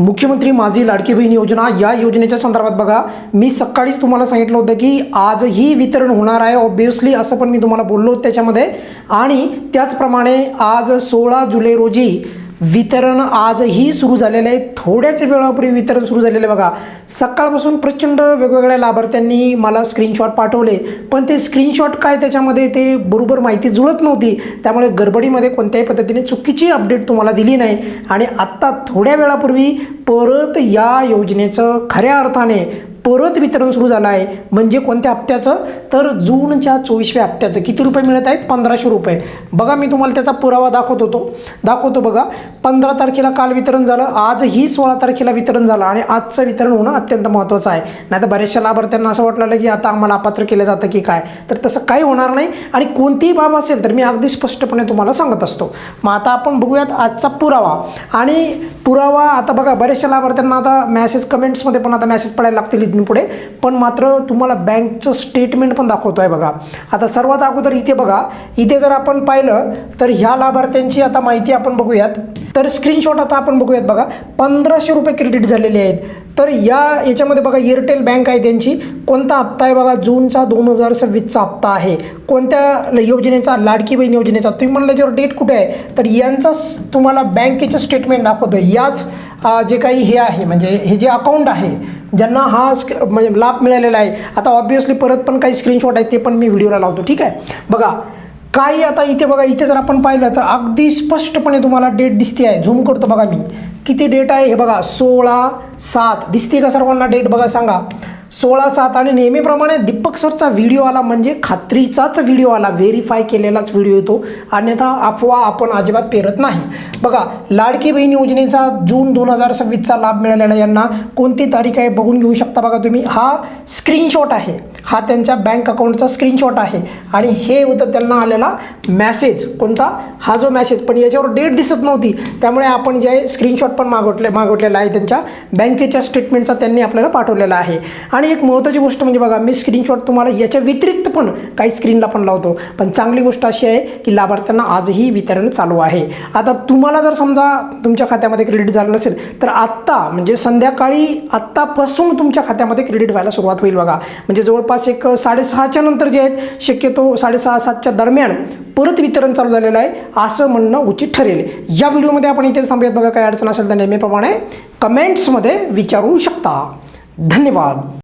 मुख्यमंत्री माझी लाडकी बहीण योजना या योजनेच्या संदर्भात बघा, मी सकाळीच तुम्हाला सांगितलं होतं की आजही वितरण होणार आहे ऑब्वियसली, असं पण मी तुम्हाला बोललो होतो त्याच्यामध्ये. आणि त्याचप्रमाणे आज 16 जुलै रोजी वितरण आजही सुरू झालेलं आहे. थोड्याच वेळापूर्वी वितरण सुरू झालेलं आहे बघा. सकाळपासून प्रचंड वेगवेगळ्या लाभार्थ्यांनी मला स्क्रीनशॉट पाठवले, पण ते स्क्रीनशॉट काय त्याच्यामध्ये ते बरोबर माहिती जुळत नव्हती. त्यामुळे गडबडीमध्ये कोणत्याही पद्धतीने चुकीची अपडेट तुम्हाला दिली नाही. आणि आत्ता थोड्या वेळापूर्वी परत या योजनेचं खऱ्या अर्थाने परत वितरण सुरू झालं आहे. म्हणजे कोणत्या हप्त्याचं, तर जूनच्या 24व्या हप्त्याचं. किती रुपये मिळत आहेत? 1500 रुपये. बघा मी तुम्हाला त्याचा पुरावा दाखवतो बघा. 15 तारखेला काल वितरण झालं, आजही 16 तारखेला वितरण झालं आणि आजचं वितरण होणं अत्यंत महत्त्वाचं आहे. नाही तर बऱ्याचशा लाभार्थ्यांना असं वाटलं की आता आम्हाला अपात्र केलं जातं की काय, तर तसं काही होणार नाही. आणि कोणतीही बाब असेल तर मी अगदी स्पष्टपणे तुम्हाला सांगत असतो. मग आता आपण बघूयात आजचा पुरावा. आणि पुरावा आता बघा, बऱ्याचशा लाभार्थ्यांना आता मॅसेज कमेंट्समध्ये पण आता मॅसेज पडायला लागतील इथून पुढे. पण मात्र तुम्हाला बँकचं स्टेटमेंट पण दाखवतो आहे बघा. आता सर्वात अगोदर इथे बघा, इथे जर आपण पाहिलं तर ह्या लाभार्थ्यांची आता माहिती आपण बघूयात. तर स्क्रीनशॉट आता आपण बघूयात बघा. 1500 रुपये क्रेडिट झालेले आहेत. तर याच्यामध्ये बघा एअरटेल बँक आहे त्यांची. कोणता हप्ता आहे बघा? जूनचा 2026चा हप्ता आहे. कोणत्या योजनेचा? लाडकी बहीण योजनेचा. तुम्ही म्हणलं याच्यावर डेट कुठे आहे, तर यांचा तुम्हाला बँकेचं स्टेटमेंट दाखवतो आहे. याच जे काही हे आहे, म्हणजे हे जे अकाउंट आहे ज्यांना हा म्हणजे लाभ मिळालेला आहे. आता ऑब्वियसली परत पण काही स्क्रीनशॉट आहेत ते पण मी व्हिडिओला लावतो, ठीक आहे. बघा काही आता इथे बघा, इथे जर आपण पाहिलं तर अगदी स्पष्टपणे तुम्हाला डेट दिसते आहे. झूम करतो बघा मी, किती डेट आहे हे बघा. 16/7 दिसते का सर्वांना डेट? बघा सांगा, 16/7. आणि नेहमीप्रमाणे दीपक सरचा व्हिडिओ आला म्हणजे खात्रीचाच व्हिडिओ आला, व्हेरीफाय केलेलाच व्हिडिओ येतो, अन्यथा अफवा आपण अजिबात पेरत नाही. बघा लाडकी बहीण योजनेचा जून 2026चा लाभ मिळालेला यांना कोणती तारीख आहे बघून घेऊ शकता बघा तुम्ही. हा स्क्रीनशॉट आहे, हा त्यांच्या बँक अकाउंटचा स्क्रीनशॉट आहे. आणि हे होतं त्यांना आलेला मॅसेज. कोणता? हा जो मॅसेज. पण याच्यावर डेट दिसत नव्हती, त्यामुळे आपण जे स्क्रीनशॉट पण मागवलेला आहे त्यांच्या बँकेच्या स्टेटमेंटचा त्यांनी आपल्याला पाठवलेला आहे. आणि एक महत्त्वाची गोष्ट म्हणजे बघा, मी स्क्रीनशॉट तुम्हाला याच्या व्यतिरिक्त पण काही स्क्रीनला पण लावतो. पण चांगली गोष्ट अशी आहे की लाभार्थ्यांना आजही वितरण चालू आहे. आता तुम्हाला जर समजा तुमच्या खात्यामध्ये क्रेडिट झालं नसेल तर आत्ता म्हणजे संध्याकाळी आत्तापासून तुमच्या खात्यामध्ये क्रेडिट व्हायला सुरुवात होईल बघा. म्हणजे जवळपास एक 6:30च्या नंतर जे आहेत, शक्यतो 6:30-7च्या दरम्यान परत वितरण चालू झालेलं आहे असं म्हणणं उचित ठरेल. या व्हिडिओमध्ये आपण इथेच थांबूयात. बघा काही अडचण असेल तर नेहमीप्रमाणे कमेंट्समध्ये विचारू शकता. धन्यवाद.